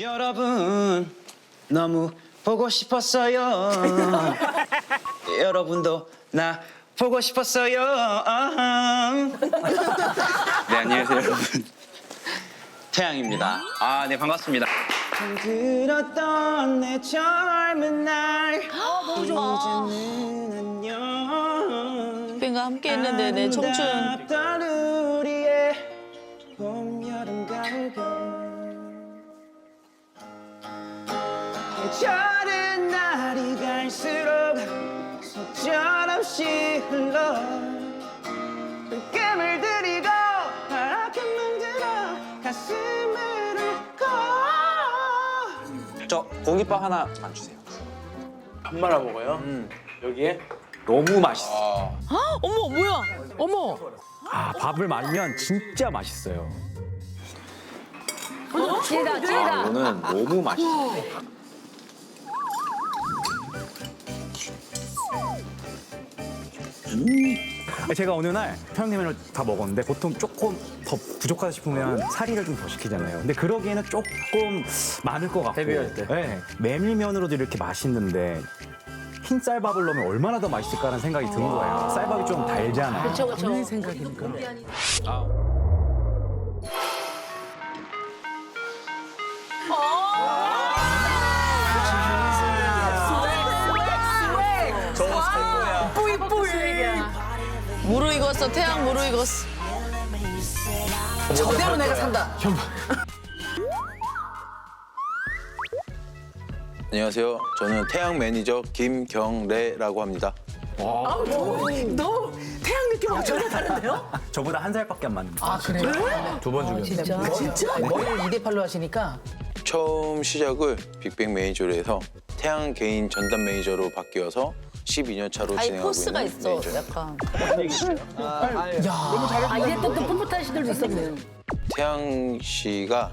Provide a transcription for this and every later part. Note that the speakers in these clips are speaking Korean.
여러분 너무 보고 싶었어요. 여러분도 나 보고 싶었어요. 네, 안녕하세요 여러분. 태양입니다. 아, 네, 반갑습니다. 들었던 내 젊은 날 너무 좋아. 이제는 안녕. 빅뱅과 함께 했는데 내 청춘. 아름답던 우리의 봄, 여름, 가을, 겨울. 계절은 날이 갈수록 속절없이 흘러 꿈을 들이고 바라게 만들어 가슴을 울고. 저 공깃밥 하나만 주세요. 밥 말아 먹어요? 여기에? 너무 맛있어. 어머 뭐야? 어머. 아, 밥을 말면 진짜 맛있어요. 찌다 찌다. 이거는 너무 맛있어. 제가 어느 날 평양냉면을 다 먹었는데 보통 조금 더 부족하다 싶으면 사리를 좀 더 시키잖아요. 근데 그러기에는 조금 많을 것 같고. 헤비할 때. 네, 메밀면으로도 이렇게 맛있는데 흰 쌀밥을 넣으면 얼마나 더 맛있을까라는 생각이 드는 거예요. 쌀밥이 좀 달잖아요. 그렇죠 그렇죠. 생각이니까. 저거 살 거야. 무르익었어 태양 무르익었어. 저대로 내가 산다. 안녕하세요. 저는 태양 매니저 김경래라고 합니다. 너 태양 느낌 전혀 다른데요? 저보다 한 살밖에 안 맞는데. 아 그래요? 두 번 죽였네. 진짜? 머리를 2대8로 하시니까 처음 시작을 빅뱅 매니저로 해서 태양 개인 전담 매니저로 바뀌어서 12년 차로 아이 진행하고 포스가 있는 있어 매니저입니다. 약간. 아 이랬던 또 풋풋한 시절도 있었네요. 태양 씨가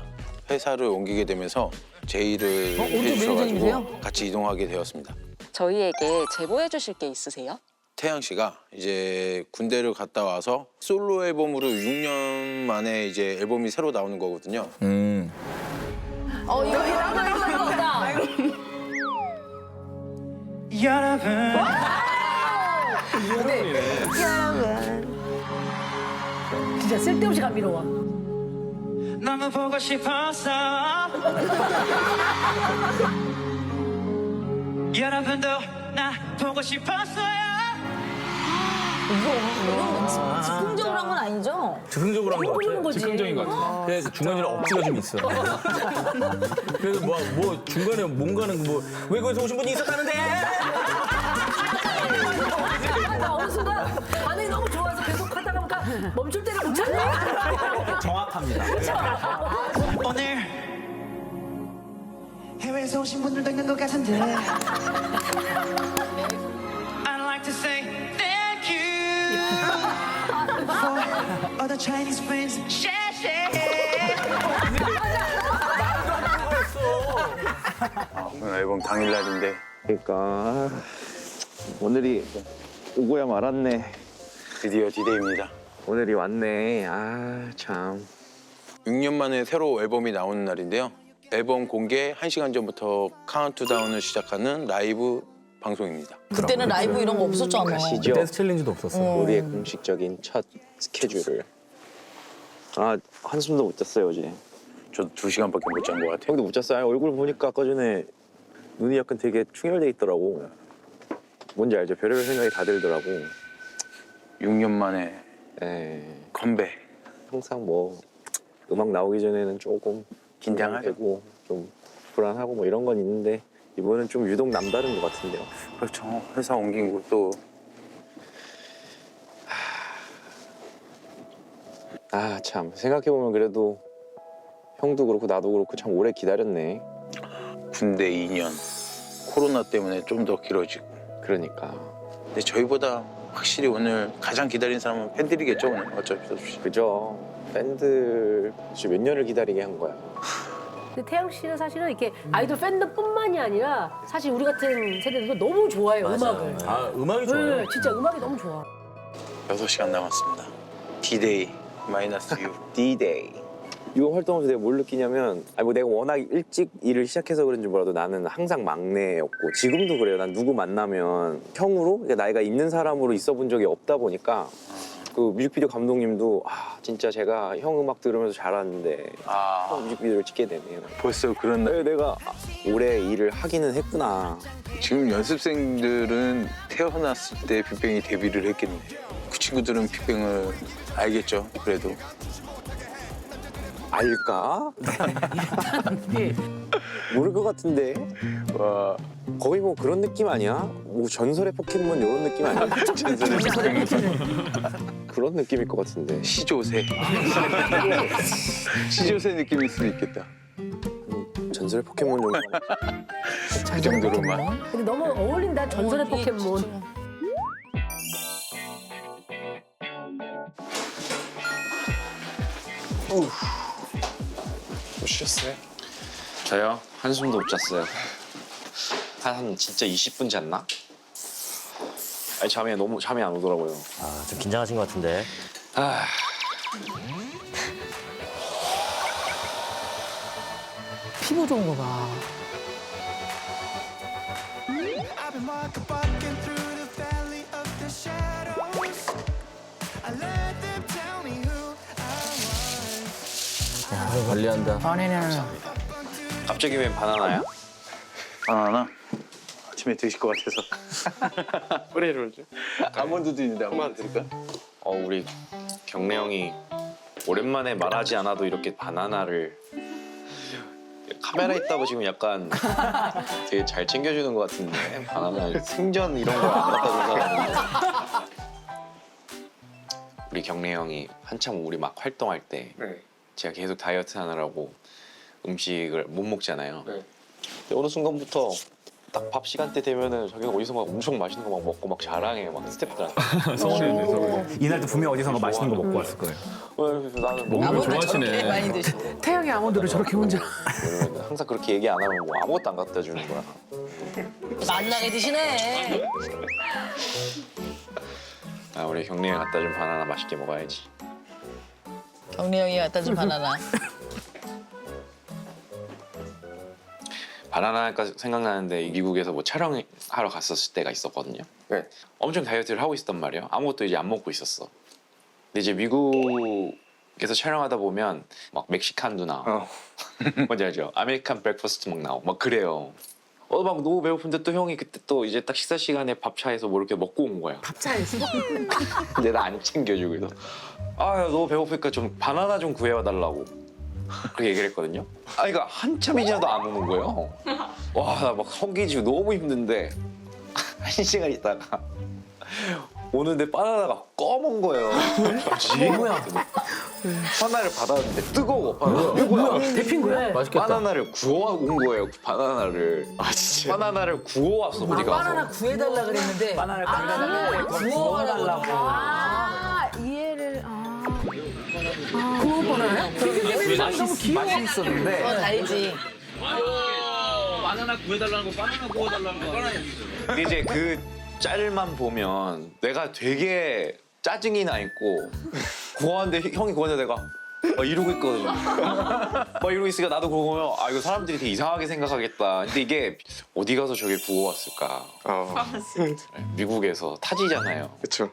회사를 옮기게 되면서 제의를 오른쪽 매니저님이세요? 해주셔가지고 같이 이동하게 되었습니다. 저희에게 제보해 주실 게 있으세요? 태양 씨가 이제 군대를 갔다 와서 솔로 앨범으로 6년 만에 이제 앨범이 새로 나오는 거거든요. 이거 여러분 진짜 쓸데없이 감미로워. 너무 보고 싶었어. 여러분도 나 보고 싶었어요. 즉흥적으로 한 건 아니죠? 즉흥적으로 한 거 같아. 거지. 즉흥적인 거 같아. 그래서 중간에 억지가 좀 있어. 그래서 뭐 중간에 뭔가는 왜 거기서 오신 분이 있었다는데? 나 어느 순간 반응이 너무 좋아서 계속 하다가 보니까 멈출 때를 못 찾네. 정확합니다. 오늘 해외에서 오신 분들도 있는 것 같은데 I'd like to say thank you for all the Chinese friends. 오늘 앨범 당일날인데 그러니까 오늘이 오고야 말았네. 드디어 디데이입니다. 오늘이 왔네. 아 참. 6년 만에 새로 앨범이 나오는 날인데요. 앨범 공개 1시간 전부터 카운트다운을 시작하는 라이브 방송입니다. 그때는 라이브 이런 거 없었잖아. 가시죠. 댄스 챌린지도 없었어. 우리의 공식적인 첫 스케줄을. 아 한숨도 못 잤어요 어제. 저도 2시간밖에 못 잔 것 같아요. 형도 못 잤어요. 얼굴 보니까 아까 전에 눈이 약간 되게 충혈돼 있더라고. 뭔지 알죠? 별의별 생각이 다 들더라고. 6년 만에 에 컴백. 항상 뭐 음악 나오기 전에는 조금 긴장하죠. 되고 좀 불안하고 뭐 이런 건 있는데 이번엔 좀 유독 남다른 것 같은데요. 그렇죠. 회사 옮긴 것도 아 참 생각해보면 그래도 형도 그렇고 나도 그렇고 참 오래 기다렸네. 군대 2년. 코로나 때문에 좀 더 길어지고. 그러니까 근데 저희보다 확실히 오늘 가장 기다린 사람은 팬들이겠죠, 오늘. 어쩔 수 없이. 그죠. 팬들 도대체 몇 년을 기다리게 한 거야. 근데 태양 씨는 사실은 이렇게 아이돌 팬덤뿐만이 아니라 사실 우리 같은 세대들도 너무 좋아해요 음악을. 아 음악이 좋아요. 네, 진짜 음악이 너무 좋아. 6시간 남았습니다. D-Day 마이너스 U. D-Day. 이거 활동하면서 내가 뭘 느끼냐면 아니 뭐 내가 워낙 일찍 일을 시작해서 그런지 몰라도 나는 항상 막내였고 지금도 그래요. 난 누구 만나면 형으로 그러니까 나이가 있는 사람으로 있어 본 적이 없다 보니까 그 뮤직비디오 감독님도 아 진짜 제가 형 음악 들으면서 자랐는데 형 뮤직비디오를 찍게 되네요. 벌써 그런 날. 내가 올해 일을 하기는 했구나. 지금 연습생들은 태어났을 때 빅뱅이 데뷔를 했겠네. 그 친구들은 빅뱅을 알겠죠. 그래도 알까? 예. 모를 것 같은데. 와 거의 뭐 그런 느낌 아니야? 뭐 전설의 포켓몬 이런 느낌 아니야? 전설의 그런 느낌일 것 같은데. 시조새. 시조새 느낌일 수도 있겠다. 전설의 포켓몬 정도. 그 정도로만. 근데 너무 어울린다 전설의 포켓몬. 뭐 쉬셨어요? 저요? 한숨도 못 잤어요. 한 진짜 20분 잤나? 아니 잠이 안 오더라고요. 아, 좀 긴장하신 것 같은데. 아, 피부 좋은 거 봐. I've been walking through the valley of the shadows. I let them tell me who I was. 관리한다. 갑자기 웬 바나나야? 바나나? 아침에 드실 것 같아서. 뿌리를 줘. 아몬드도 있는데 아몬드 드릴까? 우리 경래 형이 오랜만에 말하지 않아도 이렇게 바나나를 카메라 있다고 지금 약간 되게 잘 챙겨주는 것 같은데 바나나 생전 이런 거 안 갖다 준 사람인데 우리 경래 형이 한참 우리 막 활동할 때 제가 계속 다이어트 하느라고 음식을 못 먹잖아요. 근데 어느 순간부터 딱 밥 시간대 되면은 자기가 어디서 막 엄청 맛있는 거 막 먹고 막 자랑해 막 스태프들한테. 서울에 이날도 분명 어디선가 맛있는 거 먹고 왔을 거예요. 그래서 나는 먹는 거 아몬드 저렇게 좋아하시네. 많이 드시네. 태양의 아몬드를 저렇게 혼자. 이러면 항상 그렇게 얘기 안 하면 뭐 아무것도 안 갖다 주는 거야. 만나게 드시네. 아, 우리 경리 형 갖다 준 바나나 맛있게 먹어야지. 경리 형이 갖다 준 바나나. 바나나가 생각나는데 미국에서 뭐 촬영하러 갔었을 때가 있었거든요. 네. 엄청 다이어트를 하고 있었단 말이에요. 아무것도 이제 안 먹고 있었어. 근데 이제 미국에서 촬영하다 보면 막 멕시칸도 나와. 뭔지 알죠? 아메리칸 브렉퍼스트 막 나오고 막 그래요. 막 너무 배고픈데 또 형이 그때 또 이제 딱 식사 시간에 밥차에서 뭐 이렇게 먹고 온 거야. 밥차에서? 근데 나 안 챙겨주고 그래서 야, 너무 배고프니까 좀 바나나 좀 구해와 달라고 그렇게 얘기를 했거든요. 그러니까 한참이 지나도 안 오는 거예요. 와, 나 막 성기지고 너무 힘든데 1시간 있다가 오는데 바나나가 검은 거예요. 뭐야? 바나나를 받았는데 뜨거워. 이거 뭐야? 데핀 거야? 맛있겠다. 바나나를 구워온 거예요. 그 바나나를. 진짜? 바나나를 구워왔어 어디 가서. 바나나 구해달라 그랬는데. 바나나를 구워달라고. 이해를 구워 바나나요? 되게 너무 귀여워. 맛이 있었는데 달지. 바나나 구해달라는 거, 바나나 구워달라는 거. 근데 이제 그 짤만 보면 내가 되게 짜증이 나 있고 구웠는데 형이 구웠는데 내가 막 이러고 있거든요. 막 이러고 있으니까 나도 그거 보면 이거 사람들이 되게 이상하게 생각하겠다. 근데 이게 어디 가서 저게 구워왔을까? 미국에서 타지잖아요. 그렇죠.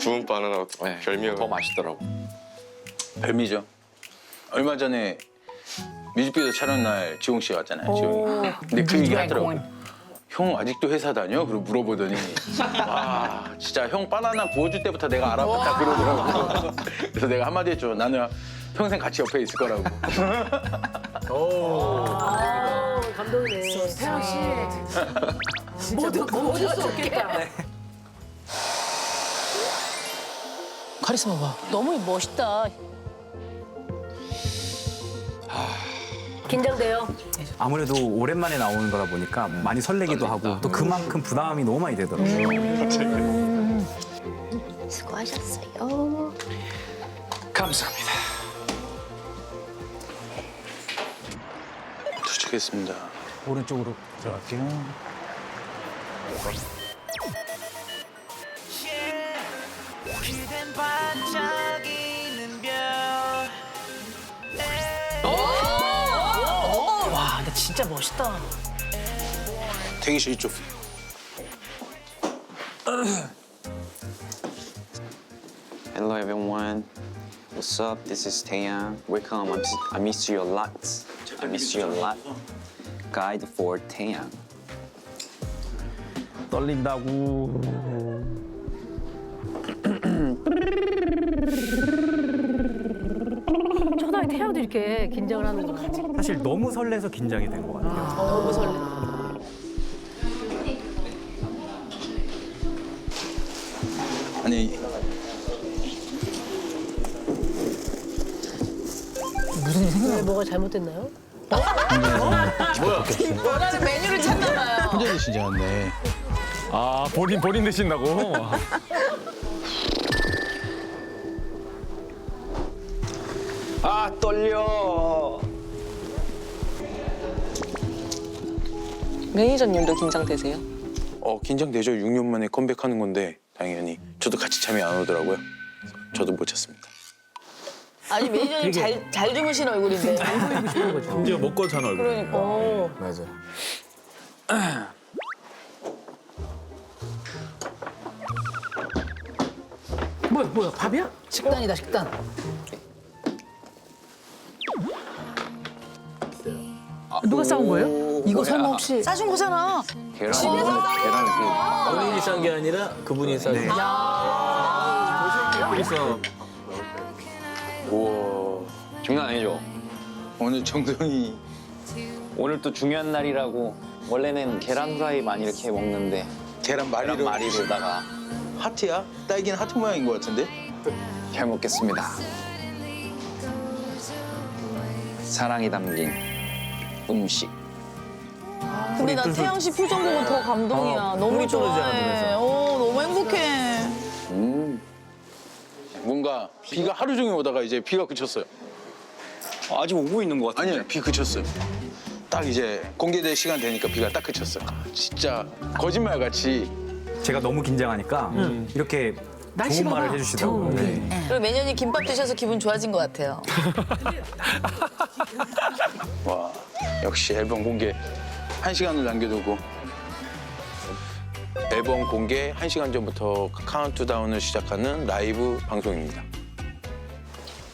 구운 바나나 네, 별명. 더 맛있더라고. 별미죠. 얼마 전에 뮤직비디오 촬영 날 지홍 씨가 왔잖아요. 지홍이. 근데 그 얘기 하더라고. 형 아직도 회사 다녀? 그리고 물어보더니 와 진짜 형 바나나 구워줄 때부터 내가 알아봤다 그러더라고. 그래서 내가 한마디 했죠. 나는 평생 같이 옆에 있을 거라고. 감동이네. 태양 씨. 모두 어쩔 수 없겠다. 카리스마 봐. 너무 멋있다. 긴장돼요. 아무래도 오랜만에 나오는 거다 보니까 많이 설레기도 하고 또 그만큼 부담이 너무 많이 되더라고요. 수고하셨어요. 감사합니다. 도착했습니다. 오른쪽으로 들어갈게요. 그댄 반짝이는 별 진짜 멋있다. 대기실 이쪽. Hello everyone. What's up? This is Taeyang. Welcome. I miss you a lot. I miss you a lot. Guide for Taeyang. 떨린다고. 초등학교 태양도 이렇게 긴장을 하는 거 같아. 사실 너무 설레서 긴장이 된 것 같아요. 너무 설레. 아니 왜 뭐가 잘못됐나요? 원하는 메뉴를 찾나 봐요. 혼자 드시지 않네. 아, 본인 드신다고? 아 떨려. 매니저님도 긴장되세요? 긴장되죠. 6년 만에 컴백하는 건데 당연히 저도 같이 잠이 안 오더라고요. 저도 못 잤습니다. 아니 매니저님 잘 주무신 얼굴인데. 심지어 먹고 자는 얼굴. 그러니까. 맞아. 뭐야 밥이야? 식단이다 식단. 누가 싸운 거예요? 이거 설마 혹시 싸준 거잖아. 계란. 계란 본인이 싼 게 아니라 그분이 싼 게. 그래서 우와. 장난 아니죠? 오늘 정성이 오늘 또 중요한 날이라고 원래는 계란 후라이만 이렇게 먹는데 계란 계란 말이로 말이로다가 하트야? 딸기는 하트 모양인 것 같은데? 잘 먹겠습니다. 사랑이 담긴 음식. 근데 나 태양 씨 표정 보면 더 감동이야. 너무 눈이 떨어지잖아, 좋아해. 눈에서. 너무 행복해. 뭔가 비가 하루 종일 오다가 이제 비가 그쳤어요. 아직 오고 있는 것 같은데. 아니요, 비 그쳤어요. 딱 이제 공개될 시간 되니까 비가 딱 그쳤어요. 진짜 거짓말 같이. 제가 너무 긴장하니까 이렇게 좋은 말을 해주시더라고요. 네. 그리고 매년이 김밥 드셔서 기분 좋아진 것 같아요. 와, 역시 앨범 공개 1시간을 남겨두고 앨범 공개 1시간 전부터 카운트다운을 시작하는 라이브 방송입니다.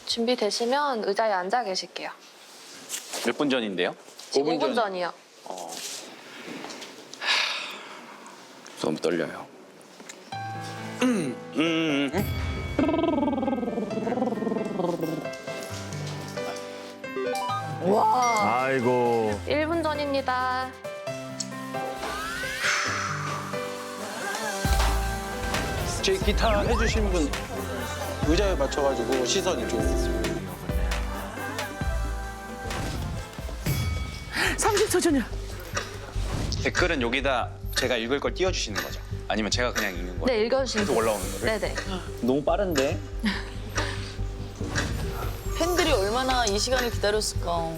준비되시면 의자에 앉아 계실게요. 몇 분 전인데요? 5분 전이요. 너무 떨려요. 아이고. 1분 전입니다. 제 기타 해주신 분 의자에 맞춰가지고 시선 이쪽으로. 30초 전이야. 댓글은 여기다 제가 읽을 걸 띄워주시는 거죠? 아니면 제가 그냥 읽는 거예요? 네, 읽어주시면 계속 올라오는 거를? 네네. 너무 빠른데? 팬들이 얼마나 이 시간을 기다렸을까.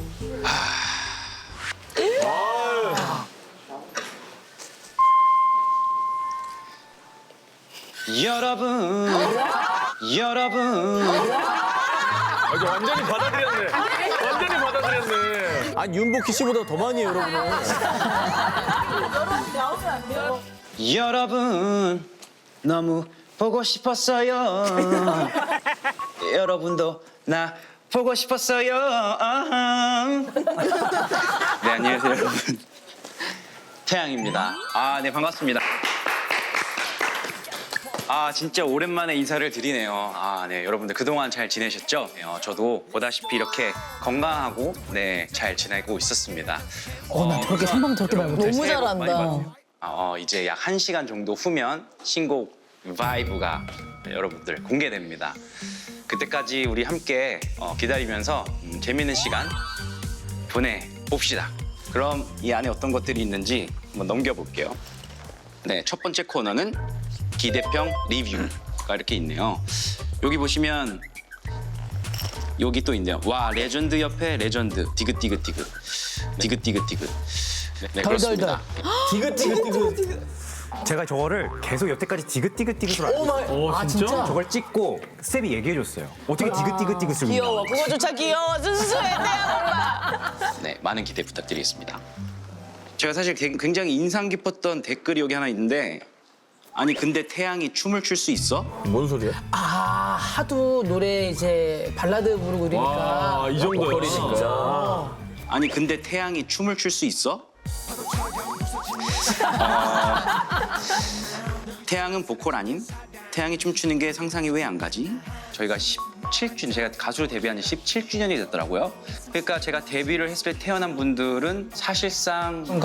여러분, 여러분. 완전히 받아들였네. 완전히 받아들였네. 아니 윤복희 씨보다 더 많이 해요, 여러분은. 여러분, 너무 보고 싶었어요. 여러분도 나 보고 싶었어요. 네, 안녕하세요, 여러분. 태양입니다. 아, 네, 반갑습니다. 아, 진짜 오랜만에 인사를 드리네요. 아, 네, 여러분들 그동안 잘 지내셨죠? 저도 보다시피 이렇게 건강하고 네, 잘 지내고 있었습니다. 나 저렇게 생방 저렇게 말고 너무 새해 복 많이 잘한다. 받으세요. 이제 약 1시간 정도 후면 신곡 바이브가 여러분들 공개됩니다. 그때까지 우리 함께 기다리면서 재밌는 시간 보내봅시다. 그럼 이 안에 어떤 것들이 있는지 한번 넘겨볼게요. 네, 첫 번째 코너는 기대평 리뷰가 이렇게 있네요. 여기 보시면 여기 또 있네요. 와, 레전드 옆에 레전드. 디귿디귿디귿. 디귿디귿디귿. 네, 그렇습니다. 디귿디귿디귿. 제가 저거를 계속 여태까지 디귿디귿디귿으로 알고 있어요. 아 진짜? 저걸 찍고 스텝이 얘기해줬어요. 어떻게 디귿디귿디귿을 귀여워. 그거조차 귀여워. 수수수해 태양 엄마. 네, 많은 기대 부탁드리겠습니다. 제가 사실 굉장히 인상 깊었던 댓글이 여기 하나 있는데 아니 근데 태양이 춤을 출 수 있어? 뭔 소리야? 아 하도 노래 이제 발라드 부르고 이러니까. 와, 이 정도야. 보컬이 진짜. 아니 근데 태양이 춤을 출 수 있어? 태양은 보컬 아닌? 태양이 춤추는 게 상상이 왜 안 가지? 저희가 17주년, 제가 가수로 데뷔한 지 17주년이 됐더라고요. 그러니까 제가 데뷔를 했을 때 태어난 분들은 사실상 모를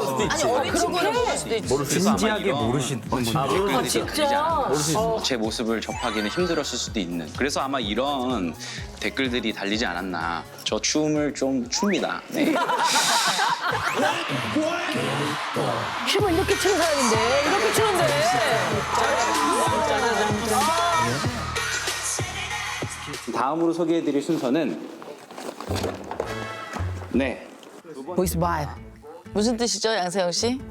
수도 있지. 아니 그런 거는 모를 수도 있지. 그래서 아마 진지하게 이런 모르시는 분들이 댓글들이 진짜? 들리지 않았나. 제 모습을 접하기는 힘들었을 수도 있는. 그래서 아마 이런 댓글들이 달리지 않았나. 저 춤을 좀 춥니다. 네. 춤을 이렇게 추는 사람인데 이렇게 추는데. 다음으로 소개해드릴 순서는 네. 보이스 바이브. 무슨 뜻이죠, 양세형 씨?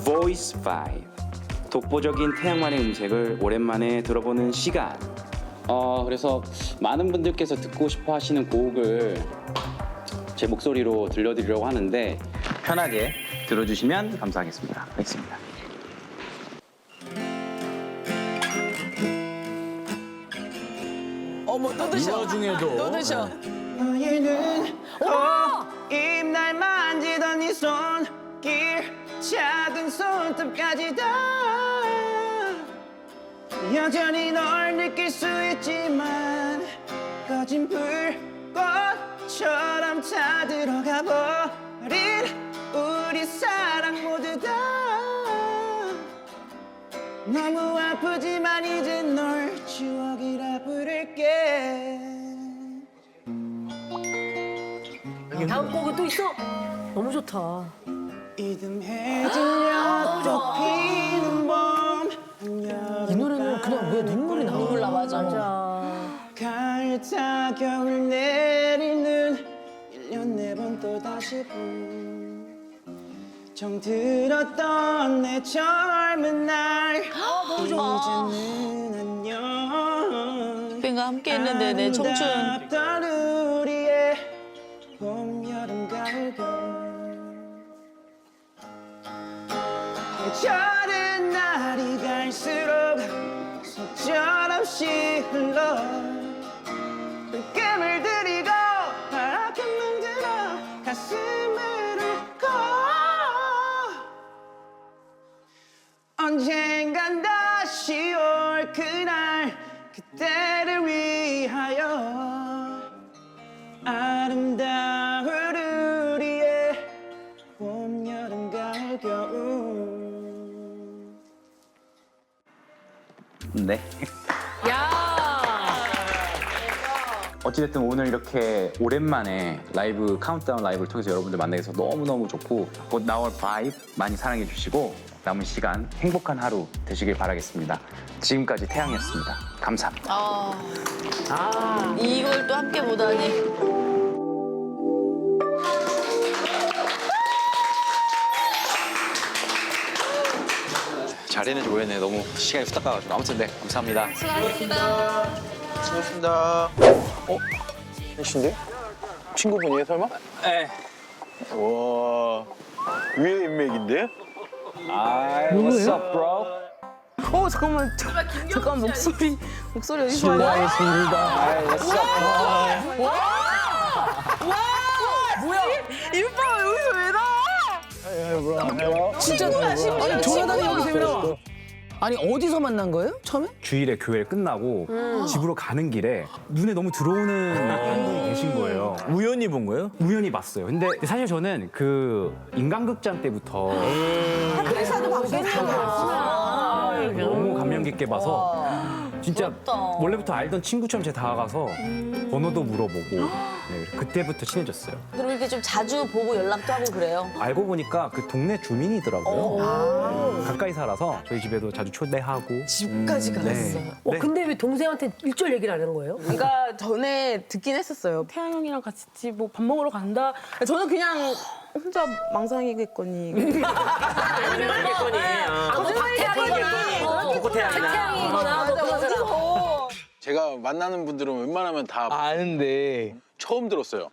Voice 5. 독보적인 태양만의 음색을 오랜만에 들어보는 시간. 그래서 많은 분들께서 듣고 싶어 하시는 곡을 제 목소리로 들려드리려고 하는데 편하게 들어주시면 감사하겠습니다. 알겠습니다. 어머 또 드셔. 이 와중에도. 또 드셔. 너의 눈, 입날 만지던 네 손길, 작은 손톱까지 다 여전히 널 느낄 수 있지만 꺼진 불꽃처럼 다 들어가 버린 우리 사랑 모두 다 너무 아프지만 이제 널 추억이라 부를게. 다음 곡은 또 있어? 너무 좋다. 이듬해지며 또 피는 봄. 이 노래는 그냥 왜 눈물이 나와? 눈물 나 맞아. 가을 타 겨울 내리는 1년 4번 또 다시 봄. 정들었던 내 젊은 날 이제는 안녕. 팬과 함께 했는데 내 청춘. 아름답던 우리의 봄, 여름, 가을, 겨울. 계절은 날이 갈수록 속절없이 흘러 불금을 들이고 바람에 만들어 가슴을 울고 언젠간 다시 올 그날 그때를 위하여 아름다운 우리의 봄, 여름, 가을, 겨울. 네. 어찌됐든 오늘 이렇게 오랜만에 라이브 카운트다운 라이브를 통해서 여러분들 만나게 돼서 너무너무 좋고 곧 나올 바이브 많이 사랑해 주시고 남은 시간 행복한 하루 되시길 바라겠습니다. 지금까지 태양이었습니다. 감사합니다. 이걸 또 함께 보다니. 잘했는지 모르겠네. 너무 시간이 후딱 가가지고. 아무튼 네, 감사합니다. 수고하셨습니다. 수고하셨습니다. 혜신데? 친구분이에요, 설마? 네. 와, 위에 인맥인데? What's up, bro? 잠깐만 목소리 어디서 실례하겠습니다. What's up, bro? 뭐야? 이 오빠가 여기서 왜 나와? 진짜 아니 조나단이 여기서 왜 나와? 아니 어디서 만난 거예요? 처음에? 주일에 교회 끝나고 집으로 가는 길에 눈에 너무 들어오는 한 분이 계신 거예요. 우연히 본 거예요? 우연히 봤어요. 근데 사실 저는 그 인간극장 때부터 그래서도 너무 감명 깊게 봐서 진짜 원래부터 알던 친구처럼 제 다가가서 번호도 물어보고 네, 그때부터 친해졌어요. 그리고 이렇게 좀 자주 보고 연락도 하고 그래요. 알고 보니까 그 동네 주민이더라고요. 가까이 살아서 저희 집에도 자주 초대하고. 집까지 갔어요. 네. 근데 왜 동생한테 일절 얘기를 안 하는 거예요? 그러니까 전에 듣긴 했었어요. 태양 형이랑 같이 뭐 밥 먹으러 간다. 저는 그냥 혼자 망상이겠거니. 박태양이거나 뭐 그런 사람. 제가 만나는 분들은 웬만하면 다 아는데. 처음 들었어요.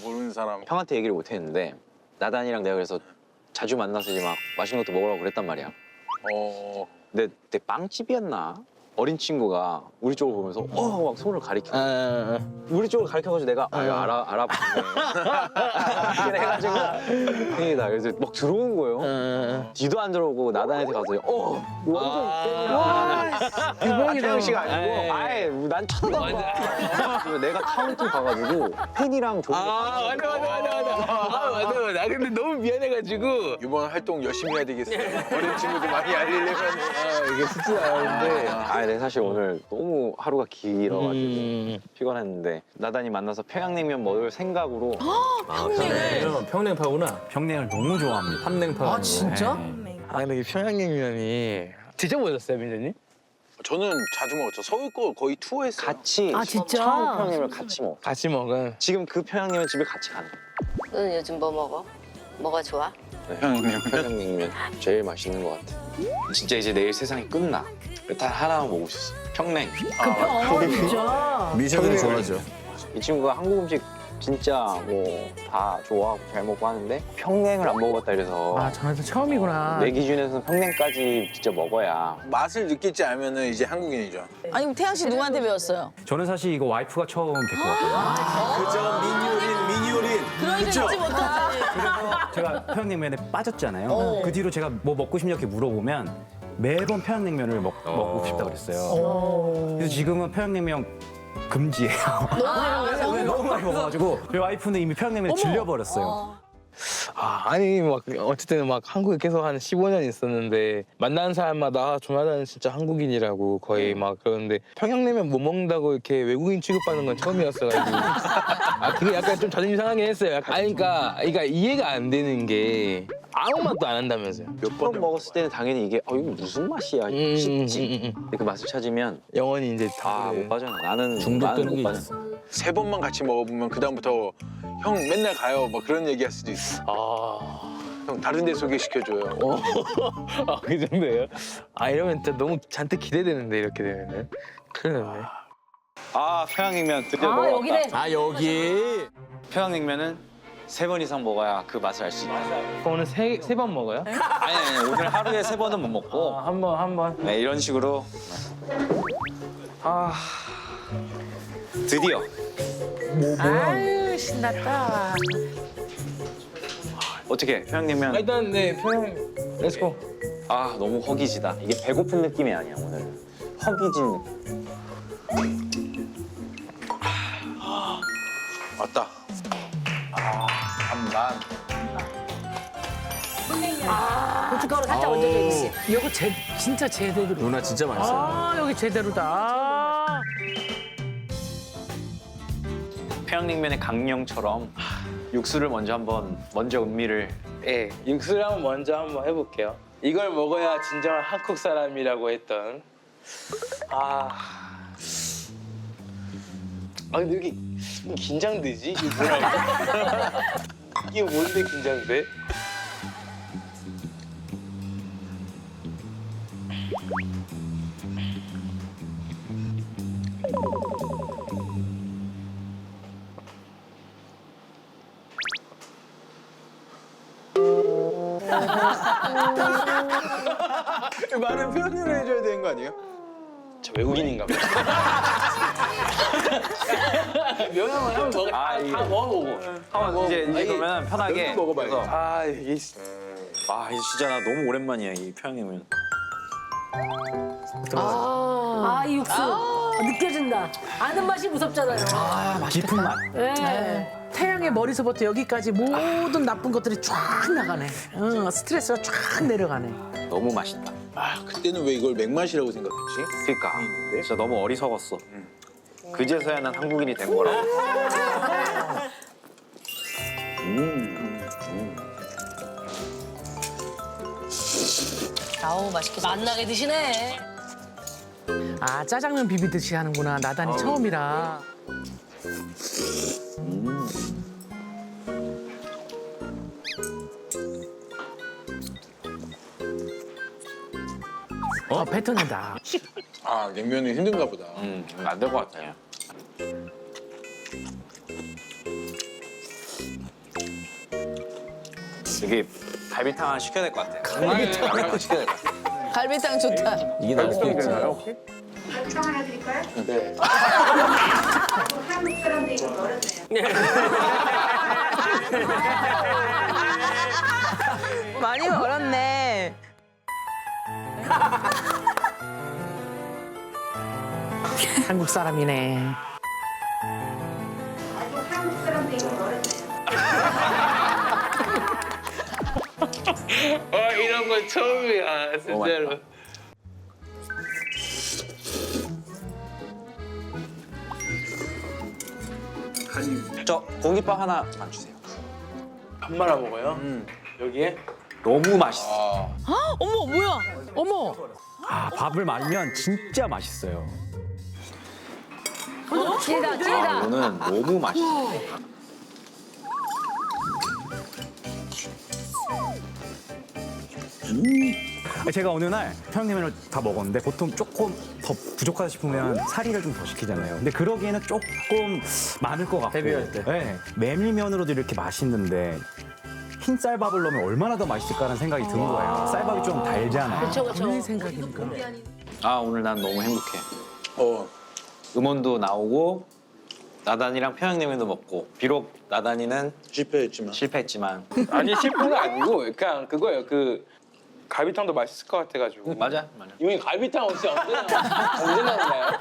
모르는 사람. 형한테 얘기를 못 했는데 나단이랑 내가 그래서 자주 만나서 이제 막 맛있는 것도 먹으라고 그랬단 말이야. 근데 그때 빵집이었나? 어린 친구가 우리 쪽을 보면서 막 손을 가리켜. 우리 쪽을 가리켜가지고 내가 알아봤네. 이렇게 해가지고 형이다. 그래서 막 들어온 거예요. 뒤도 안 들어오고 나단한테 가서 대박이다. 태영 씨가 아니고 아예 난 쳐다도 안 봐. 내가 카운팅 가가지고 팬이랑 조금 맞아. 나 근데 너무 미안해가지고. 이번 활동 열심히 해야 되겠어요. 어린 친구도 많이 알리려면. 이게 쉽지 않은데. 네, 사실 오늘 너무 하루가 길어가지고 피곤했는데 나단이 만나서 평양냉면 먹을 생각으로 평냉파구나. 평냉을 너무 좋아합니다. 삼냉파. 진짜? 근데 이 평양냉면이 드셔보셨어요, 민재님? 저는 자주 먹었죠. 서울 거 거의 투어했어요. 같이 진짜? 처음 평양냉면 같이 먹어. 같이 먹은. 지금 그 평양냉면 집에 같이 가는 거야. 너는 요즘 뭐 먹어? 뭐가 좋아? 평양냉면 제일 맛있는 것 같아. 진짜 이제 내일 세상이 끝나. 단 하나만 먹고 싶어. 평냉. 진짜. 미션을 좋아하죠. 이 친구가 한국 음식 진짜 뭐 다 좋아하고 잘 먹고 하는데 평냉을 안 먹어봤다 이래서 저한테 처음이구나. 내 기준에서는 평냉까지 진짜 먹어야 맛을 느끼지 않으면 이제 한국인이죠. 아니 그럼 태양 씨 누구한테 배웠어요? 저는 사실 이거 와이프가 처음 데리고 왔거든요. 그죠, 미니올인. 그러니까 잊지 못하지. 그래서 제가 평양냉면에 빠졌잖아요. 그 뒤로 제가 뭐 먹고 싶냐 이렇게 물어보면 매번 평양냉면을 먹고 싶다 그랬어요. 그래서 지금은 평양냉면 금지예요. 너무 많이 먹어가지고 저희 와이프는 이미 평양냉면에 질려버렸어요. 아니 막 어쨌든 막 한국에 계속 한 15년 있었는데 만나는 사람마다 조나단은 진짜 한국인이라고 거의 막 그러는데 평양냉면 못 먹는다고 이렇게 외국인 취급받는 건 처음이었어가지고 그게 약간 좀 자존심 상하긴 했어요. 그러니까 이해가 안 되는 게 아무 맛도 안 한다면서요. 몇 번 먹었을 때는 당연히 이게 이거 무슨 맛이야 싶지. 근데 그 맛을 찾으면 영원히 이제 못 빠져나. 나는 중독되는 게 못 빠져. 있어. 3번만 같이 먹어보면 그다음부터 형 맨날 가요. 막 그런 얘기 할 수도 있어. 형 다른 데 소개시켜줘요. 그 정도예요? 이러면 진짜 너무 잔뜩 기대되는데 이렇게 되면은 큰일 났네. 평양냉면 드디어 먹어봤다. 여기네. 여기. 평양냉면은 3번 이상 먹어야 그 맛을 알 수 있다. 오늘 세 번 먹어요? 아니 오늘 하루에 3번은 못 먹고 한 번. 네, 이런 식으로 드디어 아유 신났다. 어떻게 평양냉면 일단 네 평양 렛츠고. 너무 허기지다. 이게 배고픈 느낌이 아니야 오늘. 허기진. 왔다. 반반. 고춧가루 살짝 얹어져 있지. 이거 진짜 제대로. 누나 진짜 맛있어요. 여기 제대로다. 평양냉면의 강령처럼 육수를 먼저 음미를. 예, 육수를 먼저 한번 해볼게요. 이걸 먹어야 진정한 한국 사람이라고 했던. 근데 여기 긴장되지? 이게 뭐라고? 이게 뭔데 긴장돼? 말은 표현을 해줘야 되는 거 아니에요? 저 외국인인가 봐. 면허만 한번 먹어. 이거 먹어보고. 이제 그러면 편하게 먹어봐요. 이게 이제 진짜 나 너무 오랜만이야 이 평양냉면. 이 육수. 느껴진다. 아는 맛이 무섭잖아요. 깊은 맛. 네. 태양의 머리서부터 여기까지 모든 나쁜 것들이 쫙 나가네. 스트레스가 쫙 내려가네. 너무 맛있다. 그때는 왜 이걸 맥맛이라고 생각했지? 그러니까 진짜 너무 어리석었어. 그제서야 난 한국인이 된 거라고. 아우 맛있겠다. 만나게 드시네. 아 짜장면 비비듯이 하는구나. 나단이 처음이라. 패턴이다. 아 냉면이 힘든가 보다. 안 될 것 같아. 이게 갈비탕 하나 시켜야 될 것 같아. 갈비탕 하나 시켜야 될 것 같아. 갈비탕 좋다. 이게 나을 수도 있지. 갈비탕 하나 드릴까요? 네. 한국 사람들 이거 어렵네요. 많이 멀었네. 한국 사람이네. 한국 사람들 이거 어렵네요. 이런 건 처음이야 진짜로. 저 공깃밥 하나만 주세요. 밥 말아 먹어요? 여기에? 너무 맛있어. 어머 뭐야? 어머. 아 밥을 말면 진짜 맛있어요. 찌다, 찌다. 이거는 너무 맛있어. 제가 어느 날 평양냉면을 다 먹었는데 보통 조금 더 부족하다 싶으면 사리를 좀 더 시키잖아요. 근데 그러기에는 조금 많을 것 같고. 헤비할 때. 네, 메밀면으로도 이렇게 맛있는데 흰 쌀밥을 넣으면 얼마나 더 맛있을까라는 생각이 든 거예요. 쌀밥이 좀 달잖아요. 그렇죠, 그렇죠. 내 생각이니까. 아 오늘 난 너무 행복해. 어. 음원도 나오고 나단이랑 평양냉면도 먹고 비록 나단이는 실패했지만 아니 실패가 아니고 그냥 그거예요. 그 갈비탕도 맛있을 것 같아가지고. 맞아. 이미 갈비탕 없이 언제 나오나요?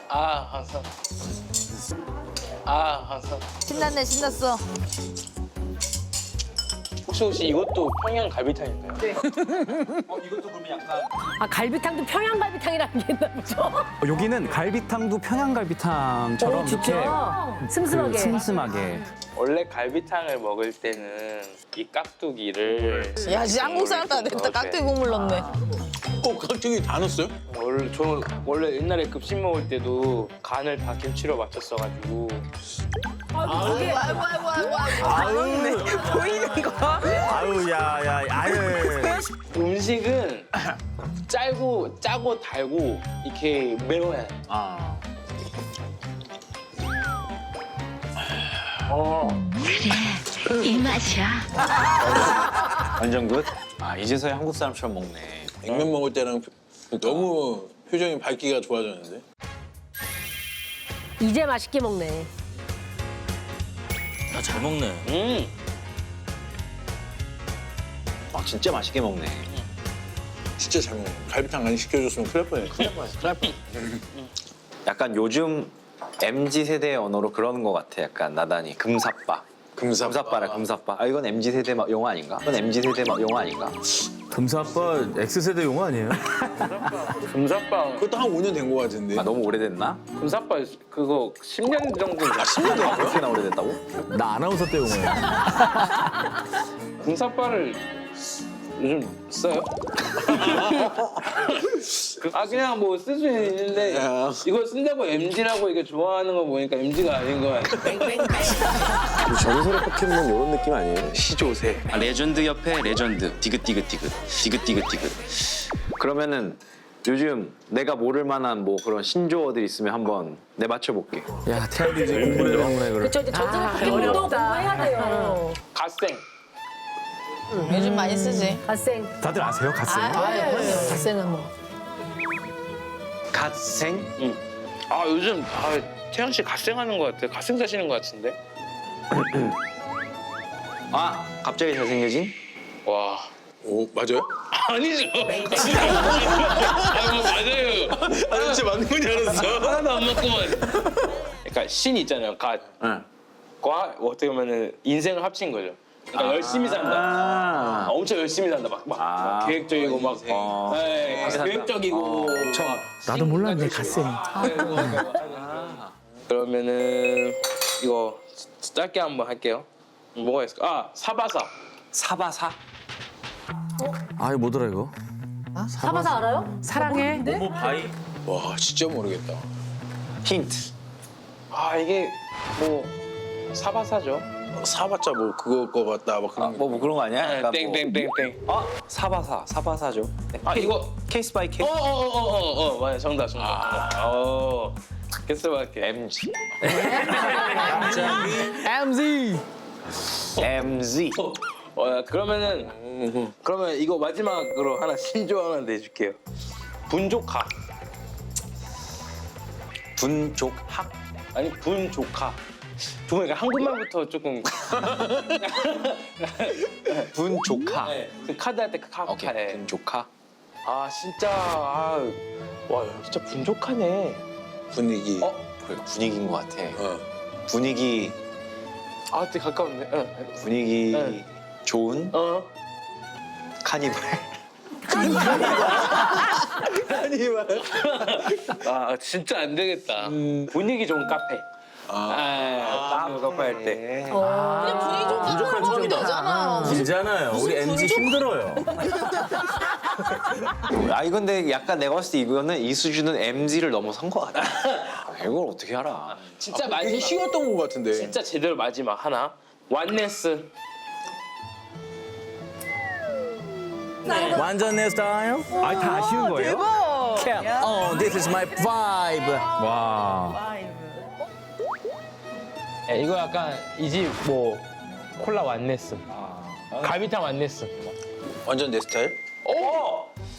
아 감사합니다. 아 감사합니다. 신났네 신났어. 혹시 이것도 평양 갈비탕인가요? 네. 이것도 그러면 약간 아, 갈비탕도 평양 갈비탕이라는 게 있나 보죠? 여기는 갈비탕도 평양갈비탕처럼 이렇게 슴슴하게. 그 슴슴하게. 원래 갈비탕을 먹을 때는 이 깍두기를 야 진짜 한국 사람 다 됐다. 깍두기 국물 넣네. 깍두기 다 넣었어요? 저 원래 옛날에 급식 먹을 때도 간을 다 김치로 맞췄어가지고 아이고 보이는 거. 아유 야야 아유. 음식은 짜고 달고 이렇게 매워야 해. 이 맛이야. 완전 굿. 아 이제서야 한국 사람처럼 먹네. 냉면 먹을 때랑 너무 표정이 밝기가 좋아졌는데. 이제 맛있게 먹네. 아, 잘 먹네. 아 진짜 맛있게 먹네. 진짜 잘 먹네. 갈비탕 안 시켜줬으면 큰일 날 뻔했어. 약간 요즘 MZ 세대의 언어로 그러는 것 같아. 약간 나단이 금사빠. 금사빠라 금사빠. 아 이건 MZ 세대 영화 아닌가? 이건 MZ 세대 영화 아닌가? 금사빠 X세대 용어 아니에요? 금사빠 그것도 한 5년 된 거 같은데. 아 너무 오래됐나? 금사빠 그거 10년 정도. 아 10년 됐어? 그렇게나 오래됐다고? 나 아나운서 때 용어야. 금사빠를 요즘 써요? 그냥 뭐 쓸 수 있는데 이걸 쓴다고 MZ라고 이게 좋아하는 거 보니까 MZ가 아닌 거 같아. 전설의 포켓몬 이런 느낌 아니에요? 시조새. 아, 레전드 옆에 레전드. 디귿디귿디귿. 디귿디귿디귿. 그러면은 요즘 내가 모를 만한 뭐 그런 신조어들 있으면 한번 내 맞춰볼게. 야 태아도 이제 공부를 해보네 그래. 그렇죠, 이제 전설의 포켓몬도 공부해야 돼요. 갓생. 요즘 많이 쓰지. 갓생. 다들 아세요, 갓생? 갓생은 뭐. 갓생? 응. 아 요즘 태양 씨 갓생하는 것 같아. 갓생 사시는 것 같은데. 아 갑자기 잘생겨진? 와. 오 맞아요? 아니죠. 맞아요. 아 진짜 맞는 건 줄 알았어. 하나도 안 맞구만. 그러니까 신 있잖아요. 갓. 응. 과 어떻게 보면은 인생을 합친 거죠. 그러니까 열심히 산다. 엄청 열심히 산다. 막 계획적이고 막 계획적이고. 나도 몰랐네, 갓생. 그러면은 이거 짧게 한번 할게요. 뭐가 있을까? 아 사바사. 사바사? 아 이거 뭐더라 이거? 사바사 알아요? 사랑해. 뭐 바이? 와 진짜 모르겠다. 힌트. 아 이게 뭐 사바사죠. 사봤자 뭐 그거 거 같다 막 그런. 뭐 그런 거 아니야? 약간 땡땡땡땡. 아 사바사죠. 아 이거 케이스 바이 케이스. 맞아 정답. 개수 할게. MG. MZ. 그러면 이거 마지막으로 하나 신조 하나 내줄게요. 분조카. 분족학? 아니 분조카. 그러니까 한국말부터 조금 분조카. 네, 그 카드 할 때 카. 오케이. 분조카. 아 진짜 와 진짜 분조카네. 분위기. 그래, 분위기인 것 같아. 어. 분위기 아 되게 가까운데. 분위기 네. 좋은 카니발. 아 진짜 안 되겠다. 분위기 좋은 카페. 카페 할 때. 그냥 분위기 좀 가면 되잖아. 길잖아요. 우리 MZ 힘들어요. 아니 근데 약간 내가 봤을 때 이거는 이 수준은 MZ를 넘어선 것 같아. 이걸 어떻게 알아? 진짜 되게 마지막. 쉬웠던 것 같은데. 진짜 제대로 마지막 하나. 완네스. 완전 내 스타일. 아, 다 아시는 거예요? Oh, this is my vibe. 와. 이거 약간 이 집 뭐 콜라 완네스. 갈비탕 완네스. 완전 내 스타일?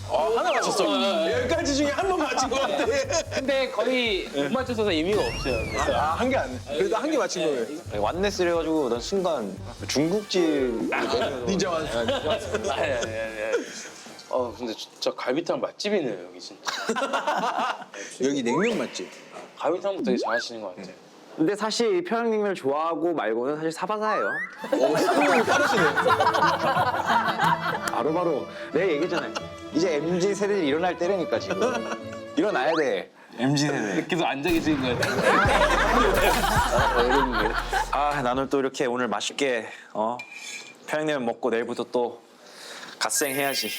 하나 맞췄어. 10가지 중에 한 번 맞힌 것 같아. 근데 거의 못 맞춰서 의미가 없어요. 한 개 안. 그래도 한 개 맞힌 거예요. 완네스를 해가지고 난 순간 중국집 닌자 완. 근데 진짜 갈비탕 맛집이네요 여기 진짜. 여기 냉면 맛집. 갈비탕도 되게 잘하시는 것 같아요. 근데 사실 평양냉면을 좋아하고 말고는 사실 사바사예요. 바로바로 내가 얘기했잖아요. 이제 MZ 세대들이 일어날 때라니까 지금. 일어나야 돼. MZ 세대. 계속 앉아 계신 것 같아요. 아 나는 또 이렇게 오늘 맛있게 평양냉면 먹고 내일부터 또 갓생해야지.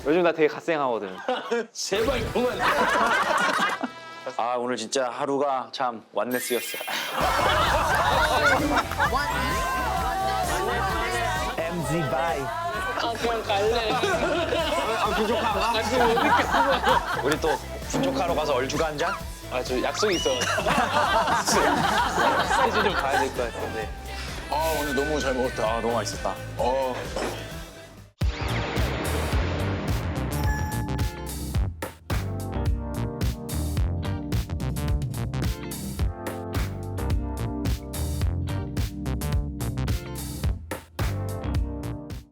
요즘 나 되게 갓생하거든. 제발 그만. 아 오늘 진짜 하루가 참 완네스였어. MZ vibe. 그냥 갈래. 분조카가? 같이 못 있겠어. 우리 또 분조카로 가서 얼주가 한 잔? 저 약속이 있어. 스케줄 좀 가야 될 것 같은데. 아 오늘 너무 잘 먹었다. 아 너무 맛있었다.